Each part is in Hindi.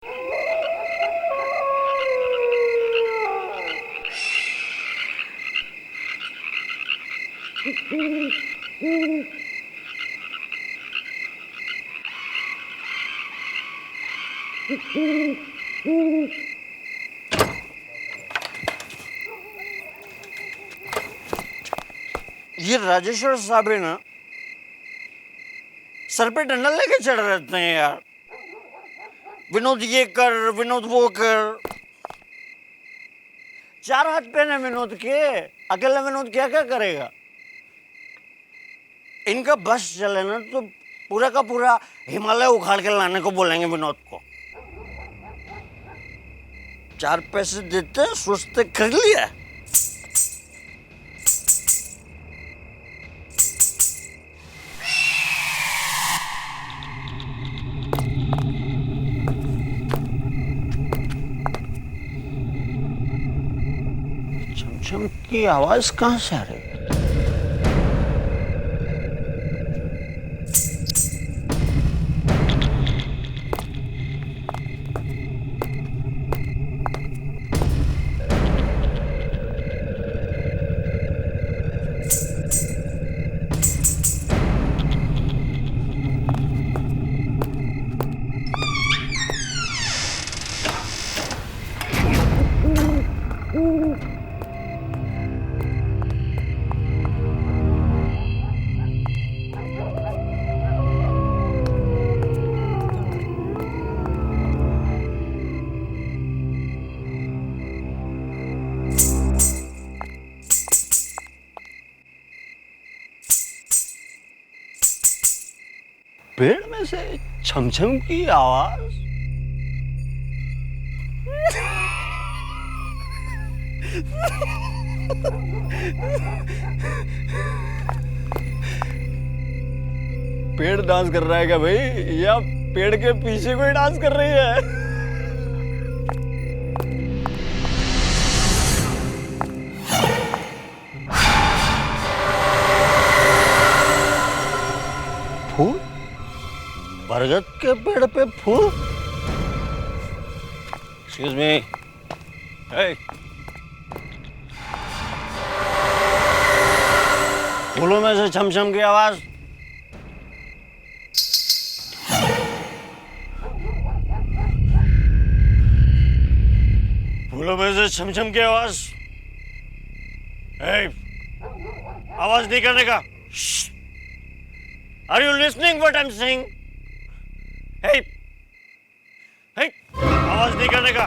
ये राजेश्वर साहब है ना, सर पे डंडा लेके चढ़ रहते हैं यार। विनोद ये कर, विनोद वो कर। 4 हाथ पैन है विनोद के, अकेला विनोद क्या क्या करेगा। इनका बस चले ना तो पूरा का पूरा हिमालय उखाड़ के लाने को बोलेंगे विनोद को। 4 पैसे देते सोचते कर लिया। छमछम की आवाज कहां से आ रही है? पेड़ में से छमछम की आवाज। पेड़ डांस कर रहा है क्या भाई, या पेड़ के पीछे कोई डांस कर रही है? फूल? बरगद के पेड़ पे फूल? Excuse me. Hey. फूलों में से छमछम की आवाज। फूलों में से छमछम की आवाज। Hey. आवाज नहीं करने का। Are you listening what I'm saying? Hey, hey, आवाज नहीं करने का।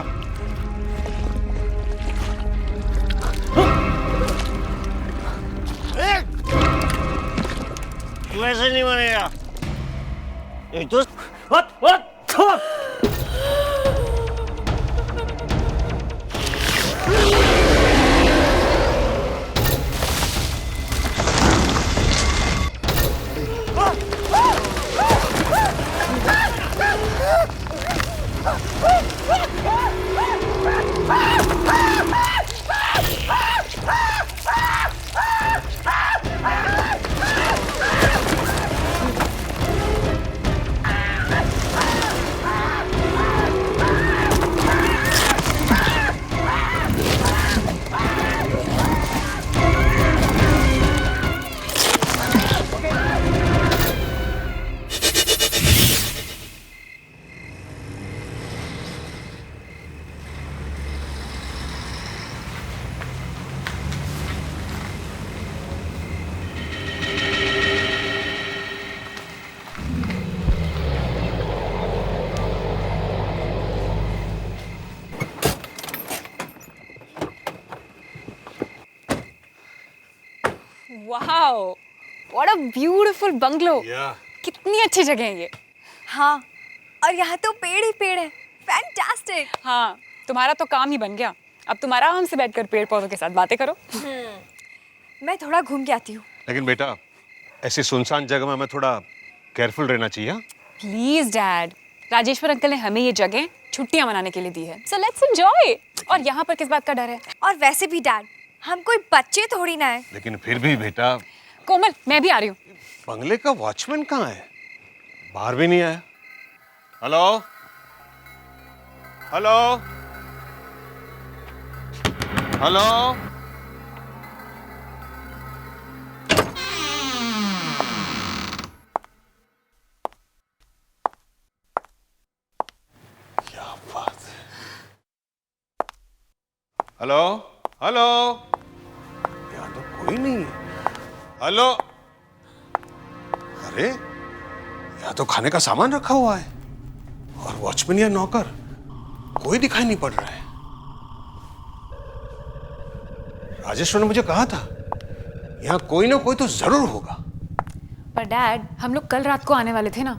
तू ऐसे नहीं बनेगा। एक तो what? Wow, what a beautiful bungalow. कितनी अच्छी जगह है ये। हाँ, और यहाँ तो पेड़ ही पेड़ है। फैंटास्टिक। हाँ, तुम्हारा तो काम ही बन गया। अब तुम आराम से बैठकर पेड़ पौधों के साथ बातें करो। मैं थोड़ा घूम के आती हूँ। लेकिन बेटा, ऐसी सुनसान जगह में हमें थोड़ा केयरफुल रहना चाहिए। प्लीज डैड, राजेश्वर अंकल ने हमें ये जगह छुट्टियां मनाने के लिए दी है, सो लेट्स एंजॉय। और यहाँ पर किस बात का डर है? और वैसे भी डैड, हम कोई बच्चे थोड़ी ना है। लेकिन फिर भी बेटा। कोमल, मैं भी आ रही हूँ। बंगले का वॉचमैन कहाँ है? बाहर भी नहीं आया। Hello, hello hello. क्या बात है। Hello hello. यहाँ तो कोई नहीं है। हेलो। अरे यहाँ तो खाने का सामान रखा हुआ है और वॉचमैन या नौकर कोई दिखाई नहीं पड़ रहा है। राजेश्वर ने मुझे कहा था यहाँ कोई ना कोई तो जरूर होगा। पर डैड, हम लोग कल रात को आने वाले थे ना,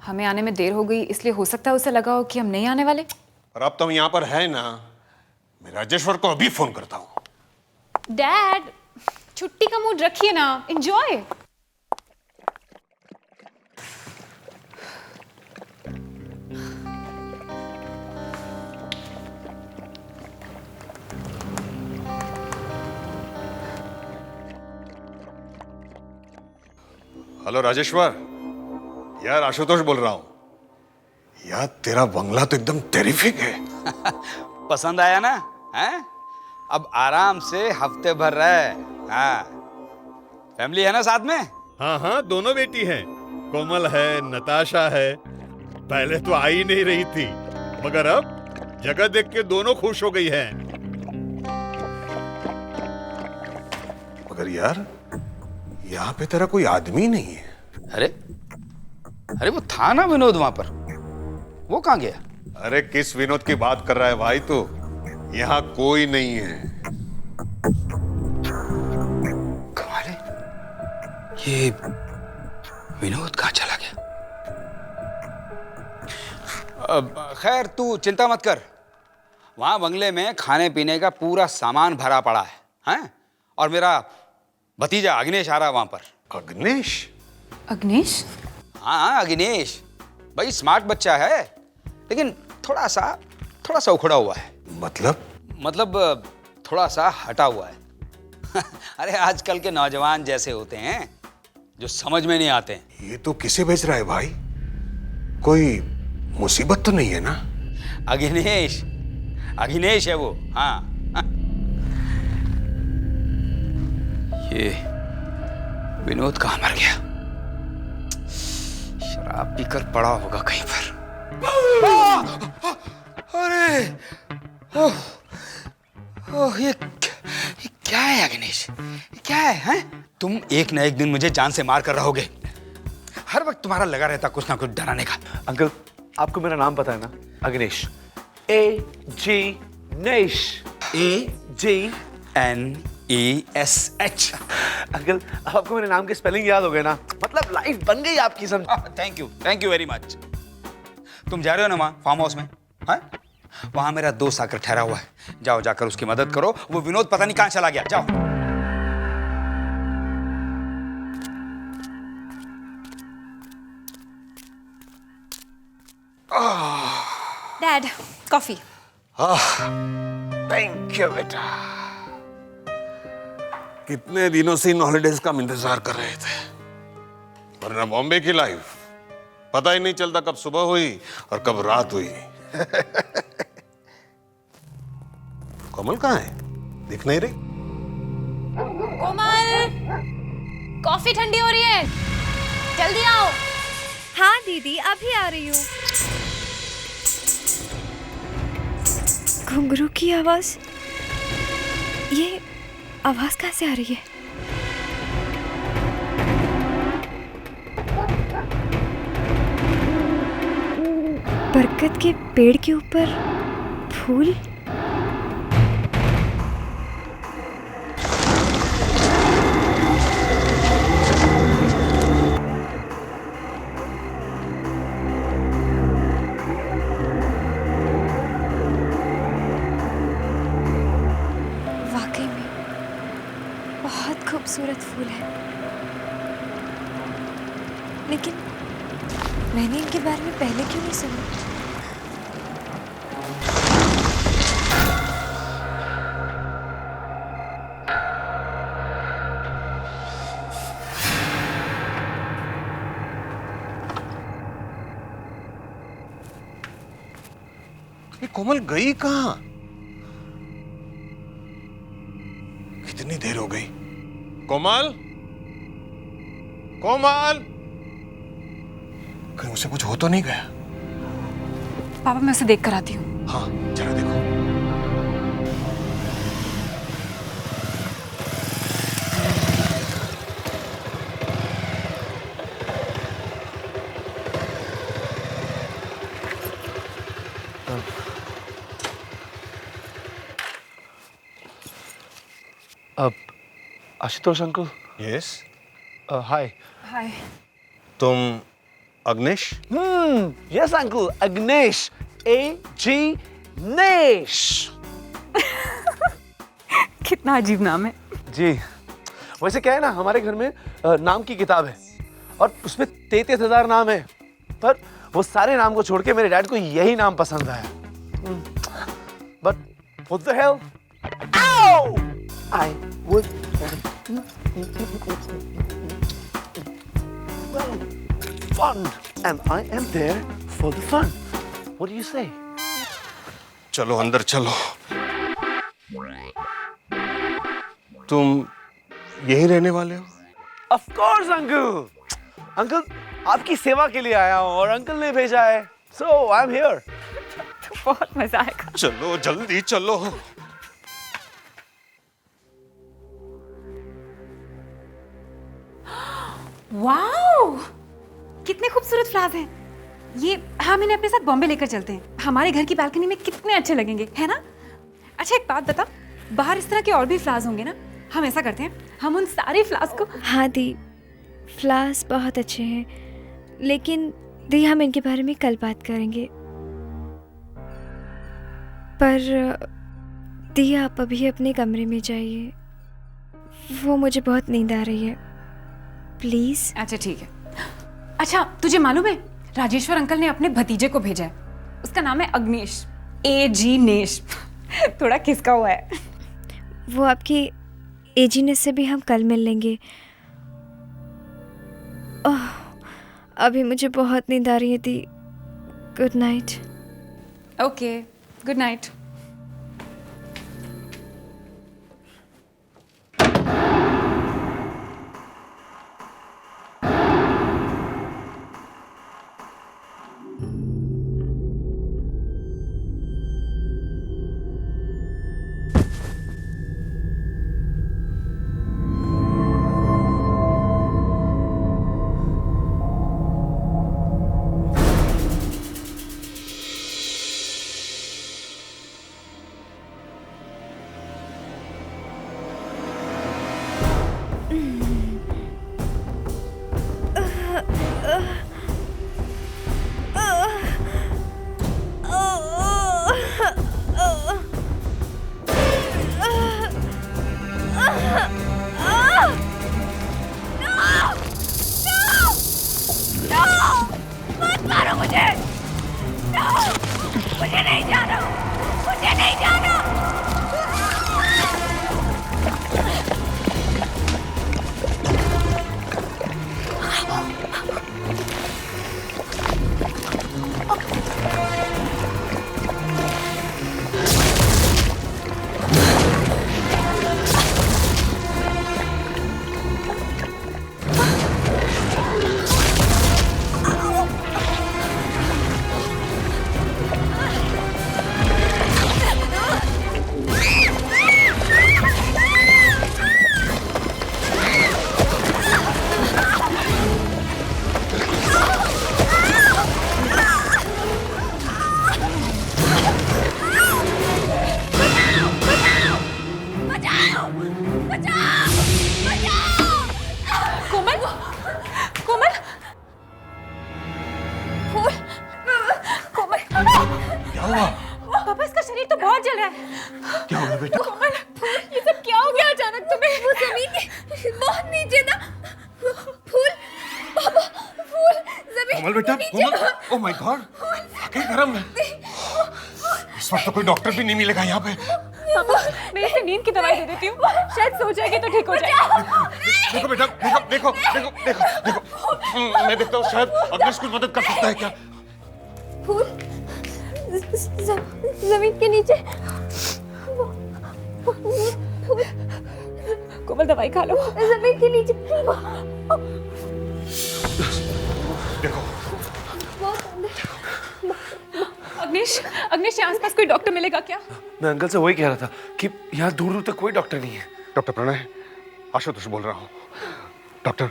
हमें आने में देर हो गई, इसलिए हो सकता है उसे लगा हो कि हम नहीं आने वाले। पर अब तुम यहाँ पर है ना, मैं राजेश्वर को अभी फोन करता हूँ। डैड, छुट्टी का मूड रखिए ना, एंजॉय। हेलो राजेश्वर, यार आशुतोष बोल रहा हूँ। यार तेरा बंगला तो एकदम टेरिफिक है। पसंद आया ना? हैं? अब आराम से हफ्ते भर रहे। हाँ, फैमिली है ना साथ में? हाँ हाँ, दोनों बेटी हैं। कोमल है, नताशा है। पहले तो आ ही नहीं रही थी, मगर अब जगह देख के दोनों खुश हो गई हैं। मगर यार यहाँ पे तेरा कोई आदमी नहीं है। अरे अरे वो था ना विनोद वहां पर, वो कहाँ गया? अरे किस विनोद की बात कर रहा है भाई तू? यहाँ कोई नहीं है। कमाल है, ये विनोद कहाँ चला गया? खैर तू चिंता मत कर, वहां बंगले में खाने पीने का पूरा सामान भरा पड़ा है, हैं? और मेरा भतीजा अग्नेश आ रहा वहां पर। अग्नेश? अग्नेश? हाँ अग्नेश भाई स्मार्ट बच्चा है, लेकिन थोड़ा सा उखड़ा हुआ है। मतलब थोड़ा सा हटा हुआ है। अरे आजकल के नौजवान जैसे होते हैं जो समझ में नहीं आते हैं। ये तो किसे भेज रहा है भाई? कोई मुसीबत तो नहीं है ना? अग्नेश है वो। हाँ, हाँ। ये विनोद कहाँ मर गया? शराब पीकर पड़ा होगा कहीं पर। अरे ये क्या है अग्नेश? ये क्या है, हैं? तुम एक ना एक दिन मुझे जान से मार कर रहोगे। हर वक्त तुम्हारा लगा रहता कुछ ना कुछ डराने का। अंकल, आपको मेरा नाम पता है ना? अग्नेश। AG नेश। AGNESH। अंकल, आपको मेरे नाम के स्पेलिंग याद हो गए ना? मतलब लाइफ बन गई आपकी, समझ? Thank you very much. तुम जा रहे हो ना वहाँ फार्म हाउस में? हाँ, वहां मेरा दोस्त आकर ठहरा हुआ है, जाओ जाकर उसकी मदद करो। वो विनोद पता नहीं कहां चला गया, जाओ। Dad, coffee. थैंक यू बेटा। कितने दिनों से इन हॉलिडेज का हम इंतजार कर रहे थे, वरना बॉम्बे की लाइफ पता ही नहीं चलता कब सुबह हुई और कब रात हुई। कोमल कहाँ है? दिख नहीं रही। कोमल, कॉफी ठंडी हो रही है, जल्दी आओ। हाँ दीदी, अभी आ रही हूँ। घुंघरू की आवाज, ये आवाज कहाँ से आ रही है? बरगद के पेड़ के ऊपर फूल। वाकई में बहुत खूबसूरत फूल है, लेकिन मैंने इनके बारे में पहले क्यों नहीं सुना? ये कोमल गई कहाँ? कितनी देर हो गई? कोमल, कोमल, कहीं उसे कुछ हो तो नहीं गया? पापा मैं उसे देख कर आती हूँ। हाँ, जरा देखो। आशुतोष अंकल। यस, हाय। हाय। तुम अग्नेश? Yes uncle, अग्नेश, AG नेश। कितना अजीब नाम है। जी, वैसे क्या है ना, हमारे घर में नाम की किताब है और उसमें 33,000 नाम है, पर वो सारे नाम को छोड़ के मेरे डैड को यही नाम पसंद आया। But what the hell? Ow! I would well, fun, and I am there for the fun. What do you say? चलो अंदर चलो। तुम यही रहने वाले हो? Of course, uncle. अंकल आपकी सेवा के लिए आया हूँ और अंकल ने भेजा है, so I'm here. बहुत मजा आएगा। चलो जल्दी चलो। वाओ, कितने खूबसूरत फ्लावर्स हैं। ये हम इन्हें अपने साथ बॉम्बे लेकर चलते हैं। हमारे घर की बालकनी में कितने अच्छे लगेंगे, है ना? अच्छा एक बात बता, बाहर इस तरह के और भी फ्लावर्स होंगे ना? हम ऐसा करते हैं, हम उन सारे फ्लावर्स को। हाँ दी, फ्लावर्स बहुत अच्छे हैं, लेकिन दी हम इनके बारे में कल बात करेंगे। पर दी आप अभी अपने कमरे में जाइए, वो मुझे बहुत नींद आ रही है, प्लीज। अच्छा ठीक है। अच्छा तुझे मालूम है, राजेश्वर अंकल ने अपने भतीजे को भेजा है, उसका नाम है अग्नेश, AG नेश। थोड़ा खिसका हुआ है। वो आपकी एजीनेस से भी हम कल मिल लेंगे। ओह, अभी मुझे बहुत नींद आ रही है दी। Good night. Okay, good night. पापा इसका शरीर तो बहुत जल रहा है। क्या हो गया बेटा? कोमल, ये सब क्या हो गया अचानक तुम्हें? वो जमीन के बहुत नीचे था। फूल, पापा, फूल जमीन कोमल बेटा, कोमल, ओह माय गॉड, आगे गरम है। इस वक्त तो कोई डॉक्टर भी नहीं मिलेगा यहाँ पे। पापा, मैं इसे नींद की दवाई दे देती हूँ, शायद सो जाएगी तो ठीक हो जाएगी। देखो बेटा, देखो देखो देखो देखो देखो, मैं देखता हूँ शायद अग्नेश कुछ मदद कर सकता है क्या? फूल जमीन के नीचे। कोमल दवाई खा लो। जमीन के नीचे। देखो अग्निश, अग्निश, यहाँ आसपास कोई डॉक्टर मिलेगा क्या? मैं अंकल से वही कह रहा था कि यहाँ दूर दूर तक कोई डॉक्टर नहीं है। डॉक्टर प्रणय, आशुतोष बोल रहा हूँ। डॉक्टर,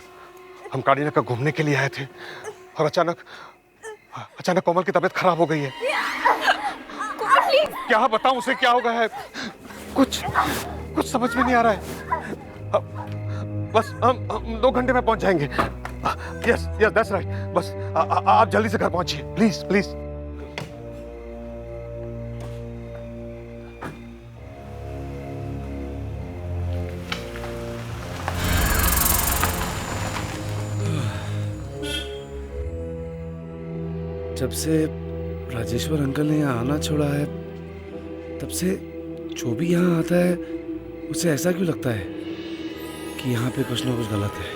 हम कारीना का घूमने के लिए आए थे और अचानक कोमल की तबीयत खराब हो गई है। क्या बताऊं उसे क्या हो गया है? कुछ समझ में नहीं आ रहा है। बस हम 2 घंटे में पहुंच जाएंगे। Yes yes that's right. बस आप जल्दी से घर पहुंचिए प्लीज प्लीज। जब से राजेश्वर अंकल ने यहाँ आना छोड़ा है, तब से जो भी यहाँ आता है उसे ऐसा क्यों लगता है कि यहाँ पे कुछ ना कुछ गलत है।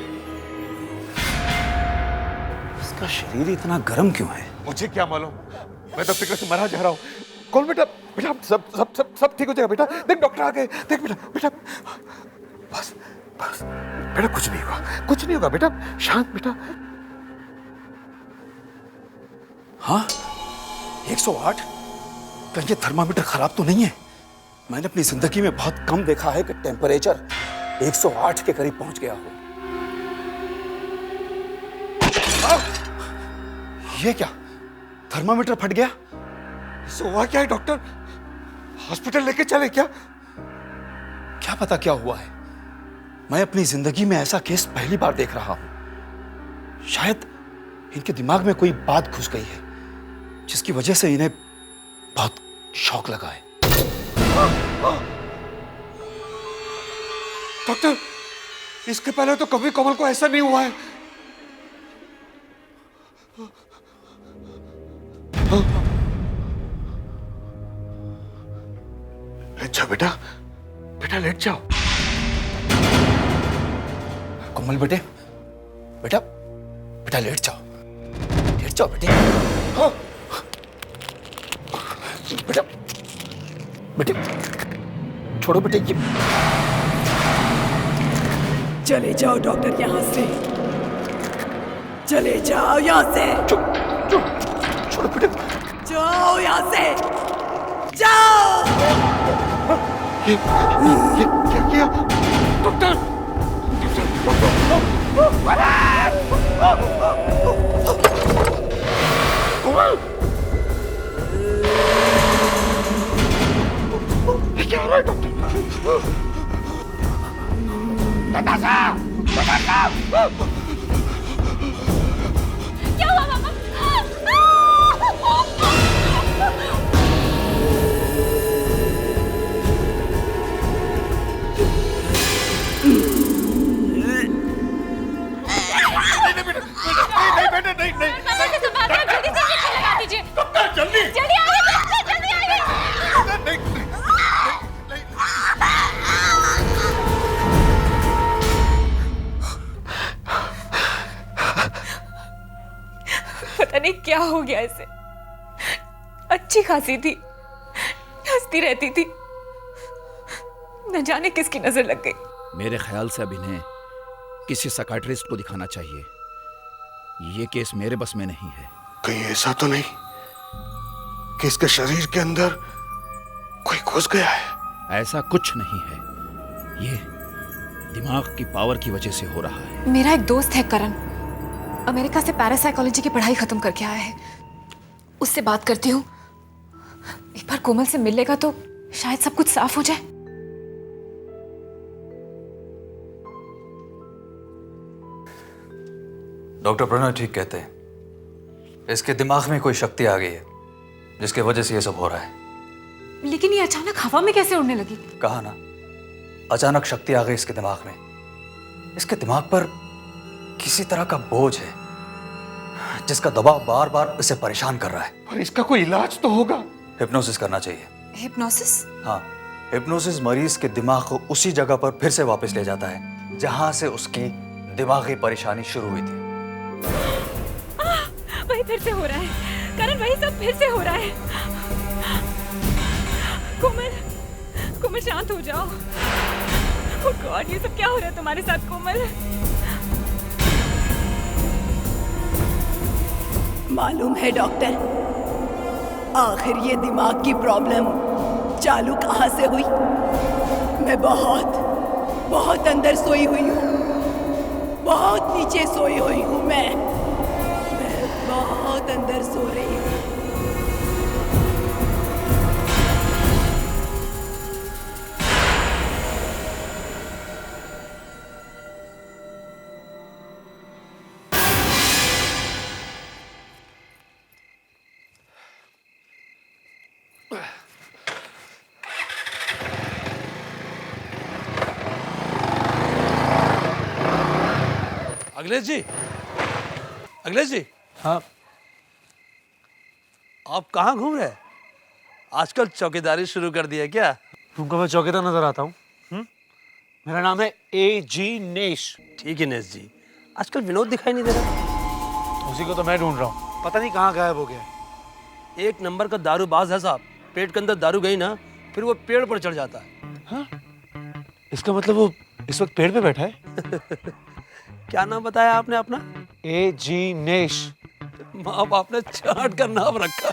इसका शरीर इतना गर्म क्यों है? मुझे क्या मालूम, मैं तो फिक्र से मरा जा रहा हूँ। कौन बेटा, बेटा सब सब सब सब ठीक हो जाएगा बेटा। देख डॉक्टर आ गए। देख बेटा, बेटा बस बस बेटा, कुछ नहीं होगा, कुछ नहीं होगा बेटा, शांत बेटा। हाँ, 108? कहीं ये थर्मामीटर खराब तो नहीं है? मैंने अपनी जिंदगी में बहुत कम देखा है कि टेम्परेचर 108 के करीब पहुंच गया हो। ये क्या, थर्मामीटर फट गया? हुआ क्या है डॉक्टर? हॉस्पिटल लेके चले क्या? क्या पता क्या हुआ है। मैं अपनी जिंदगी में ऐसा केस पहली बार देख रहा हूं। शायद इनके दिमाग में कोई बात घुस गई है जिसकी वजह से इन्हें बहुत शौक लगा है। डॉक्टर, इसके पहले तो कभी कोमल को ऐसा नहीं हुआ है। लेट जाओ बेटा, बेटा लेट जाओ। कोमल बेटे, बेटा बेटा लेट जाओ, लेट जाओ बेटे। हाँ। बेटा बेटे छोड़ो बेटे, ये चले जाओ डॉक्टर यहाँ से, चले जाओ यहाँ से, छोड़ो बेटे, जाओ यहाँ से, जाओ। ये क्या किया डॉक्टर? कोमल, ये क्या हो रहा है डॉक्टर? नताशा, नताशा! क्या हुआ पापा? नहीं, जल्दी से लगा दीजिए। जल्दी जल्दी आइए, जल्दी आइए। पता नहीं क्या हो गया इसे। अच्छी खासी थी, हंसती रहती थी, न जाने किसकी नजर लग गई। मेरे ख्याल से अब इन्हें किसी साइकियाट्रिस्ट को दिखाना चाहिए। ये केस मेरे बस में नहीं है। कहीं ऐसा तो नहीं कि इसके शरीर के अंदर कोई घुस गया है? ऐसा कुछ नहीं है, ये दिमाग की पावर की वजह से हो रहा है। मेरा एक दोस्त है करण, अमेरिका से पैरासाइकोलॉजी की पढ़ाई खत्म करके आया है। उससे बात करती हूँ, एक बार कोमल से मिल लेगा तो शायद सब कुछ साफ हो जाए। डॉक्टर प्रणय ठीक कहते हैं, इसके दिमाग में कोई शक्ति आ गई है जिसकी वजह से ये सब हो रहा है। लेकिन ये अचानक हवा में कैसे उड़ने लगी? कहा ना, अचानक शक्ति आ गई इसके दिमाग में। इसके दिमाग पर किसी तरह का बोझ है जिसका दबाव बार बार इसे परेशान कर रहा है। पर इसका कोई इलाज तो होगा। हिप्नोसिस करना चाहिए। हिप्नोसिस? हाँ, हिप्नोसिस मरीज के दिमाग को उसी जगह पर फिर से वापस ले जाता है जहां से उसकी दिमागी परेशानी शुरू हुई थी। वही फिर से हो रहा है करण, वही सब फिर से हो रहा है। कोमल शांत हो जाओ। Oh God, ये सब क्या हो रहा है तुम्हारे साथ कोमल? मालूम है डॉक्टर, आखिर ये दिमाग की प्रॉब्लम चालू कहाँ से हुई? मैं बहुत अंदर सोई हुई हूँ, बहुत नीचे सोई हुई हूँ। मैं बहुत अंदर सो रही हूँ। अखिलेश जी, हाँ, आप कहाँ घूम रहे हैं? आजकल चौकीदारी शुरू कर दी है क्या? तुमको मैं चौकीदार नजर आता हूँ? मेरा नाम है A.G. नेश। ठीक है नेश जी, आजकल विनोद दिखाई नहीं दे रहा। उसी को तो मैं ढूंढ रहा हूँ, पता नहीं कहाँ गायब हो गया। एक नंबर का दारूबाज है साहब। पेट के अंदर दारू गई ना, फिर वो पेड़ पर चढ़ जाता है। हाँ? इसका मतलब वो इस वक्त पेड़ पे बैठा है? क्या नाम बताया आपने अपना? A.G. नेश। माँ बाप ने चाट का नाम रखा।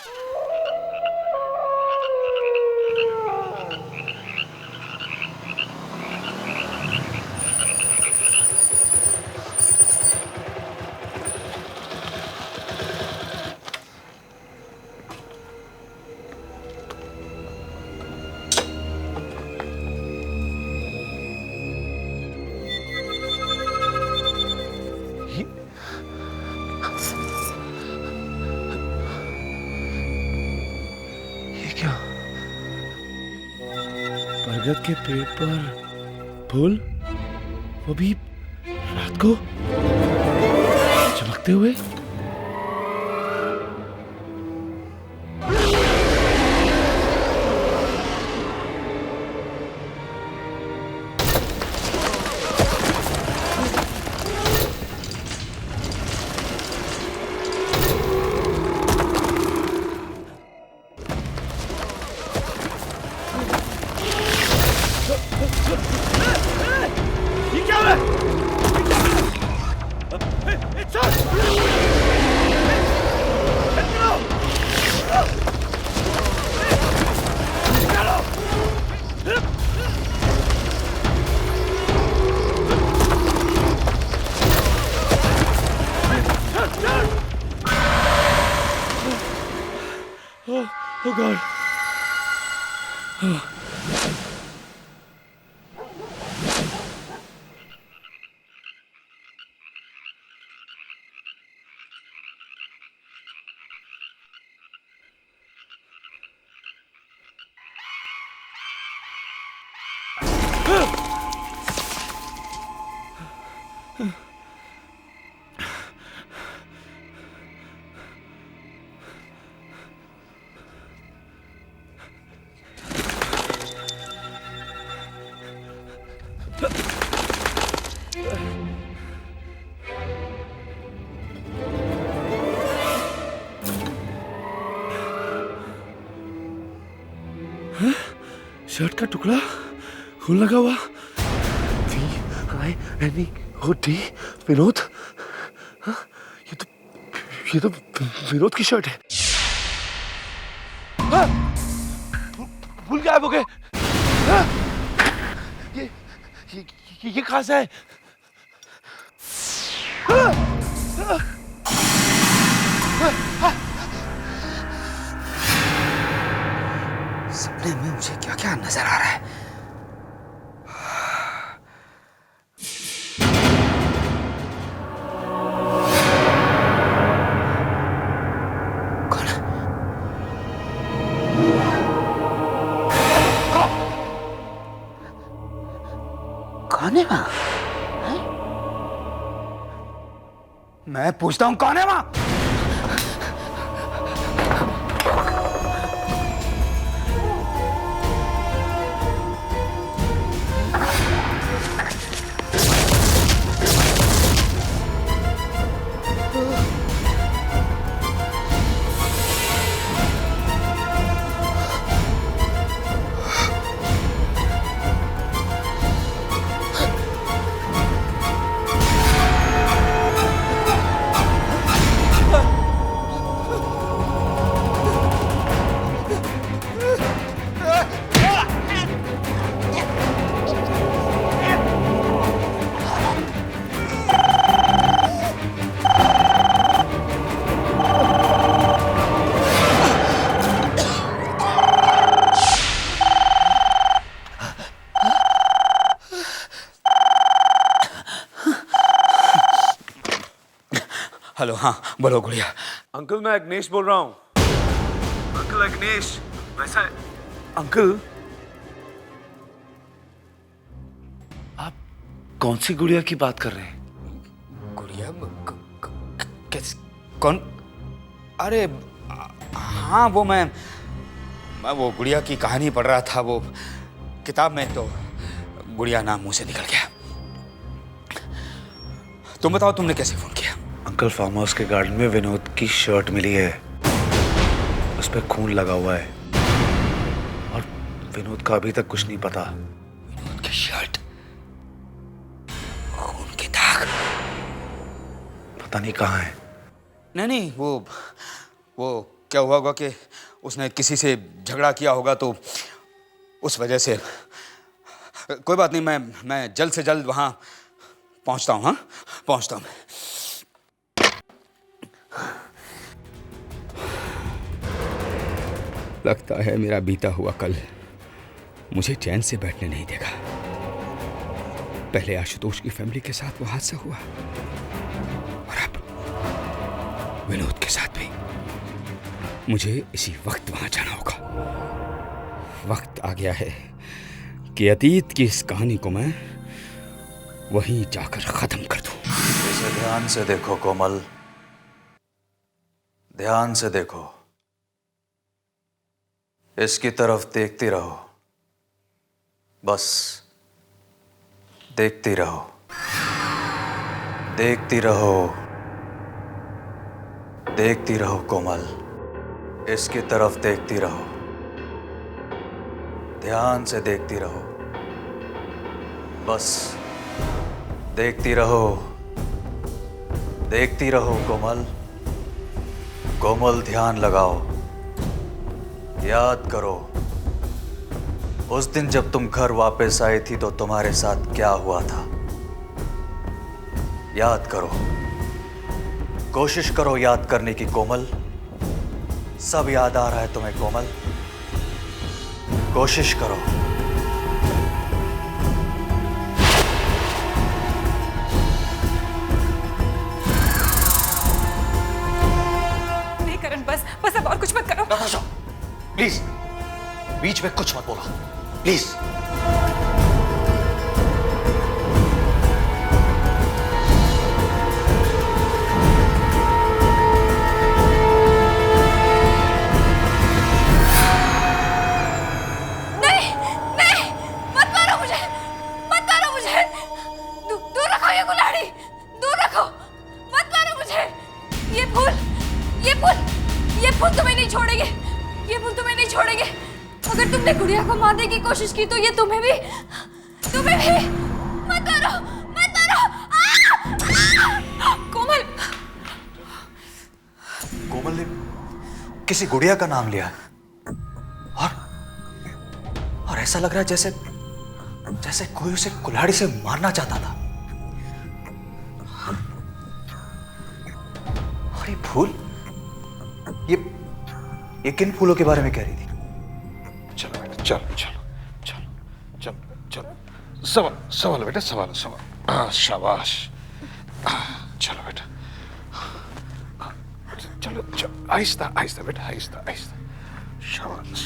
बरगद के पेड़ पर फूल, वो भी रात को चमकते हुए। Oh God. शर्ट का टुकड़ा खून लगा हुआ। V-I-N-E-O-D विनोद। हाँ? ये तो विनोद की शर्ट है। हाँ? भूल गायब हो गए। हाँ? ये कहाँ से है? हाँ? हाँ? सपने में मुझे क्या क्या नजर आ रहा है? कौन है? कौन है वहां? मैं पूछता हूं कौन है वहां? हेलो, हाँ बोलो गुड़िया। अंकल मैं अग्नेश बोल रहा हूँ। अंकल अग्नेश, वैसा अंकल आप कौन सी गुड़िया की बात कर रहे हैं? गुड़िया? किस? कौन? अरे हाँ, मैं वो गुड़िया की कहानी पढ़ रहा था वो किताब में, तो गुड़िया नाम मुंह से निकल गया। तुम बताओ तुमने कैसे फोन किया? अंकल फार्म हाउस के गार्डन में विनोद की शर्ट मिली है, उस पर खून लगा हुआ है और विनोद का अभी तक कुछ नहीं पता। विनोद की शर्ट, खून के दाग। पता नहीं कहाँ है। नहीं, वो क्या हुआ होगा कि उसने किसी से झगड़ा किया होगा, तो उस वजह से। कोई बात नहीं, मैं जल्द से जल्द वहां पहुंचता हूं। हाँ, पहुंचता हूं। लगता है मेरा बीता हुआ कल मुझे चैन से बैठने नहीं देगा। पहले आशुतोष की फैमिली के साथ वो हादसा हुआ, और अब विनोद के साथ भी। मुझे इसी वक्त वहां जाना होगा। वक्त आ गया है कि अतीत की इस कहानी को मैं वहीं जाकर खत्म कर दूं। इसे ध्यान से देखो कोमल, ध्यान से देखो। इसकी तरफ देखती रहो, बस देखती रहो, देखती रहो, देखती रहो कोमल। इसकी तरफ देखती रहो, ध्यान से देखती रहो, बस देखती रहो, देखती रहो कोमल। कोमल ध्यान लगाओ, याद करो उस दिन जब तुम घर वापस आई थी तो तुम्हारे साथ क्या हुआ था। याद करो, कोशिश करो याद करने की कोमल। सब याद आ रहा है तुम्हें कोमल, कोशिश करो। नहीं करण, बस अब और कुछ मत करो। नताशा प्लीज, बीच में कुछ मत बोलो प्लीज। अगर तुमने गुड़िया को मारने की कोशिश की तो ये तुम्हें भी मत मारो, मत मारो। कोमल, कोमल ने किसी गुड़िया का नाम लिया और ऐसा लग रहा है जैसे कोई उसे कुल्हाड़ी से मारना चाहता था। और ये फूल, ये किन फूलों के बारे में कह रही थी? चलो बेटा, चलो चलो चलो चलो चलो, संभालो बेटा, संभालो संभालो। शाबाश। चलो बेटा, चलो चलो, आहिस्ता आहिस्ता बेटा, आहिस्ता आहिस्ता। शाबाश।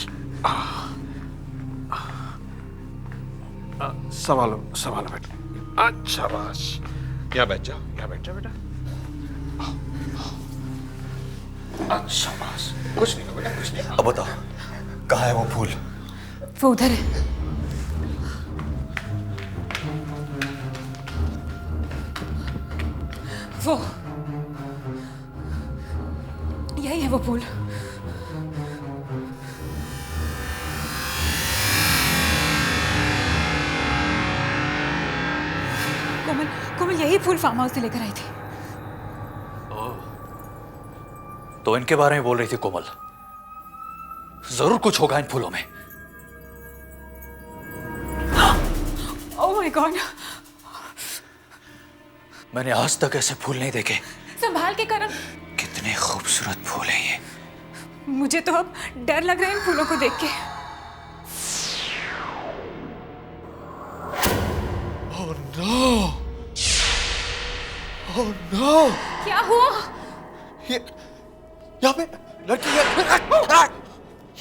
संभालो संभालो बेटा। शाबाश। यहाँ बैठ जाओ, यहाँ बैठ जाओ बेटा। शाबाश। कुछ नहीं बेटा, कुछ नहीं। अब बताओ कहाँ है वो फूल? वो उधर है। वो यही है वो फूल। कोमल यही फूल फार्म हाउस से लेकर आई थी। तो इनके बारे में बोल रही थी कोमल। जरूर कुछ होगा इन फूलों में। ओह माय गॉड, मैंने आज तक ऐसे फूल नहीं देखे। संभाल के करण। कितने खूबसूरत फूल हैं ये। मुझे तो अब डर लग रहा है इन फूलों को देख के। Oh no, oh no. क्या हुआ? यहाँ पे लड़की है।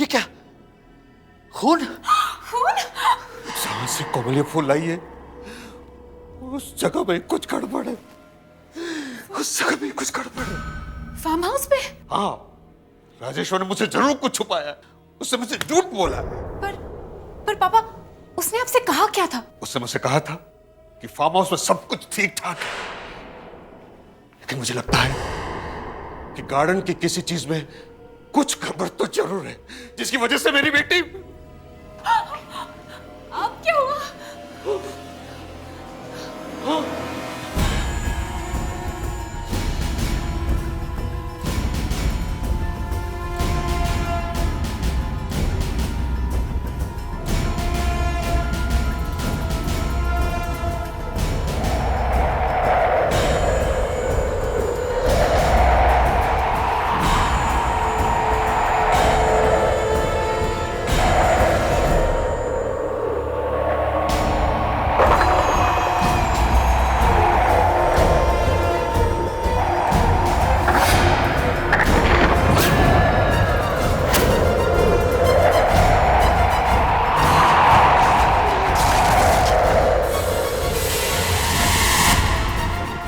ये क्या? खून? जहां से कोमल ये फूल लाई है उस जगह में कुछ गड़बड़ है। उस जगह में कुछ गड़बड़ है। फार्म हाउस पे? हाँ, राजेश्वर ने मुझसे जरूर कुछ छुपाया। उसने मुझसे झूठ बोला। पर पापा, उसने आपसे कहा क्या था? उसने मुझसे कहा था कि फार्म हाउस में सब कुछ ठीक ठाक है, लेकिन मुझे लगता है कि गार्डन की किसी चीज में कुछ गड़बड़ तो जरूर है, जिसकी वजह से मेरी बेटी। अब क्या हुआ?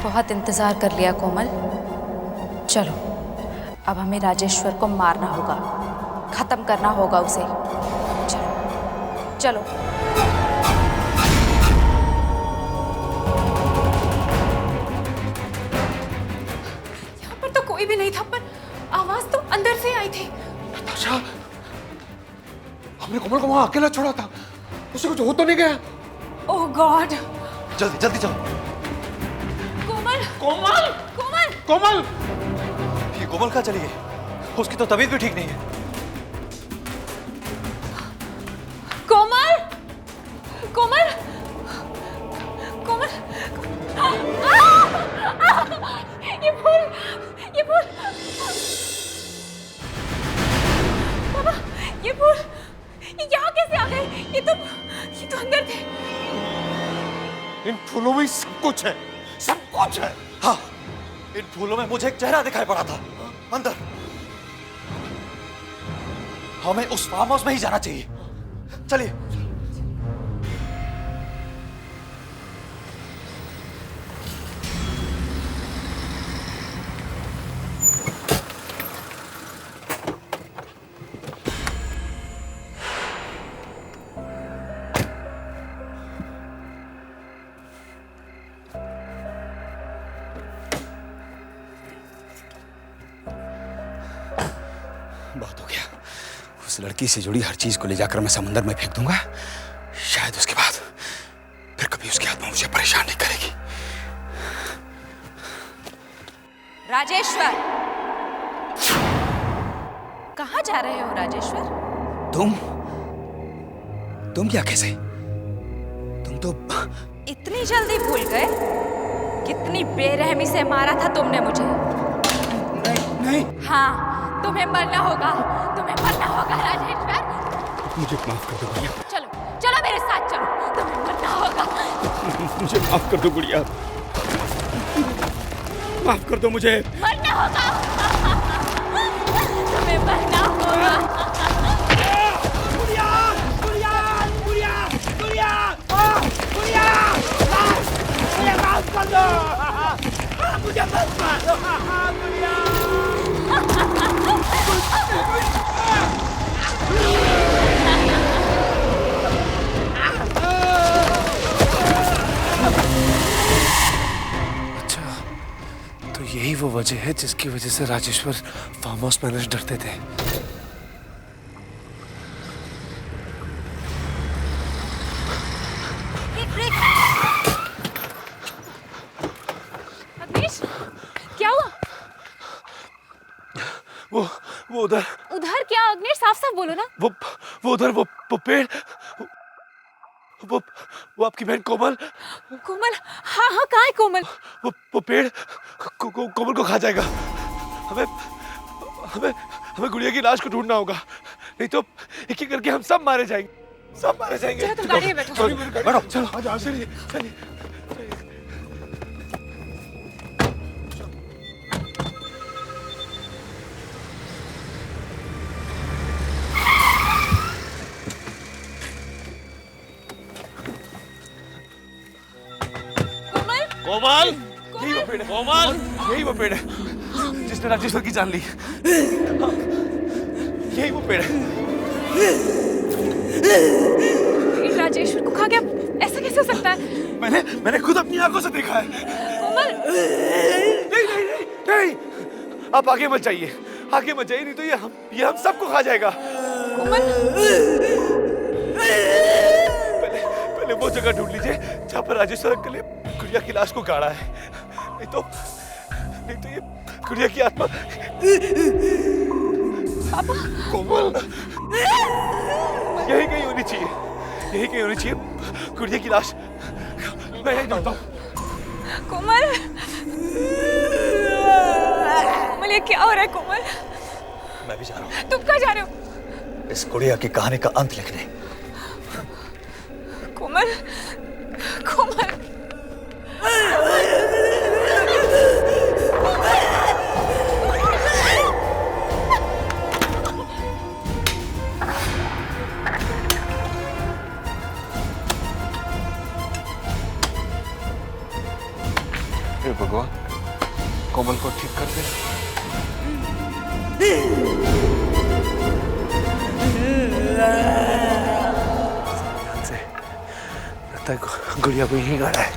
बहुत इंतजार कर लिया कोमल। चलो अब हमें राजेश्वर को मारना होगा, खत्म करना होगा उसे। चलो चलो। यहाँ पर तो कोई भी नहीं था, पर आवाज तो अंदर से आई थी। नताशा, हमने कोमल को वहां अकेला छोड़ा था, उसे कुछ हो तो नहीं गया? ओह गॉड। जल्दी जल्दी चलो। कोमल कोमल कोमल कोमल! ये कोमल कहाँ चली गई? उसकी तो तबीयत भी ठीक नहीं है। कोमल कोमल कोमल! ये फूल पापा, ये फूल यहाँ कैसे आ गए? ये तो अंदर थे। इन फूलों में सब कुछ है, सब कुछ है। हाँ, इन फूलों में मुझे एक चेहरा दिखाई पड़ा था अंदर। हमें उस फार्म हाउस में ही जाना चाहिए। चलिए। बहुत हो गया। उस लड़की से जुड़ी हर चीज को ले जाकर मैं समंदर में फेंक दूंगा। शायद उसके बाद फिर कभी उसकी आत्मा मुझे परेशान नहीं करेगी। राजेश्वर, कहाँ जा रहे हो राजेश्वर? तुम क्या कैसे? तुम तो इतनी जल्दी भूल गए? कितनी बेरहमी से मारा था तुमने मुझे। नहीं। हाँ, तुम्हें मरना होगा, तुम्हें मरना होगा राजेश्वर। मुझे माफ कर दो गुड़िया। चलो चलो मेरे साथ चलो, तुम्हें मरना होगा। मुझे माफ कर दो गुड़िया, माफ कर दो मुझे। मरना होगा, तुम्हें मरना होगा। गुड़िया गुड़िया गुड़िया गुड़िया गुड़िया मुझे माफ कर दो, मुझे माफ कर दो गुड़िया। अच्छा, तो यही वो वजह है जिसकी वजह से राजेश्वर फार्म हाउस मैनेजर डरते थे। अग्निश, क्या हुआ? वो उधर उधर क्या अग्निश? साफ साफ बोलो ना। वो उधर वो पेड़, वो आपकी बहन कोमल। कोमल? हाँ हाँ, कहाँ है कोमल? वो पेड़ कोमल को खा जाएगा। हमें हमें हमें गुड़िया की लाश को ढूंढना होगा, नहीं तो एक एक करके हम सब मारे जाएंगे, सब मारे जाएंगे। चलो तुम गाड़ी में बैठो। बैठो, चलो चलिए चलिए। कोमल यही वो पेड़ है, कोमल यही वो पेड़ है जिसने राजेश्वर की जान ली। यही वो पेड़ है। राजेश्वर को खा गया, ऐसा कैसे हो सकता है? मैंने खुद अपनी आंखों से देखा है। कोमल, नहीं नहीं नहीं नहीं, आप आगे मत जाइए, आगे मत जाइए, नहीं तो ये हम सबको खा जाएगा। कोमल, पहले वो जगह ढूंढ लीजिए जहाँ पर राजेश्वर अंकल ने गुड़िया की लाश को गाड़ा है, नहीं तो ये गुड़िया की आत्मा। पापा, कोमल, यही कहीं होनी चाहिए, यही कहीं होनी चाहिए गुड़िया की लाश। मैं यही जानता हूँ। कोमल, कोमल ये क्या हो रहा है कोमल? मैं भी जा रहा हूँ। तुम कहाँ जा रहे हो? इस गुड़िया की कहानी का अंत लिखने। कोमल, कोमल, हे भगवान, कोमल को ठीक कर दे। लगता है गुड़िया को यहीं गाड़ा है।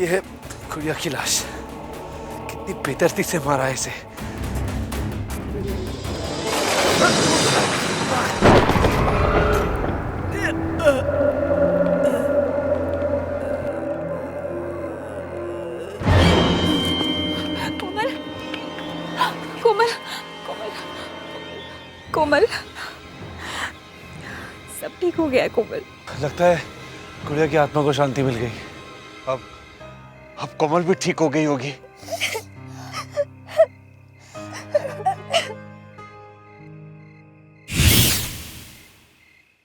ये है गुड़िया की लाश। कितनी बेदर्दी से मारा है इसे। कोमल, कोमल, कोमल, कोमल, सब ठीक हो गया है कोमल। लगता है गुड़िया की आत्मा को शांति मिल गई। अब कोमल भी ठीक हो गई होगी।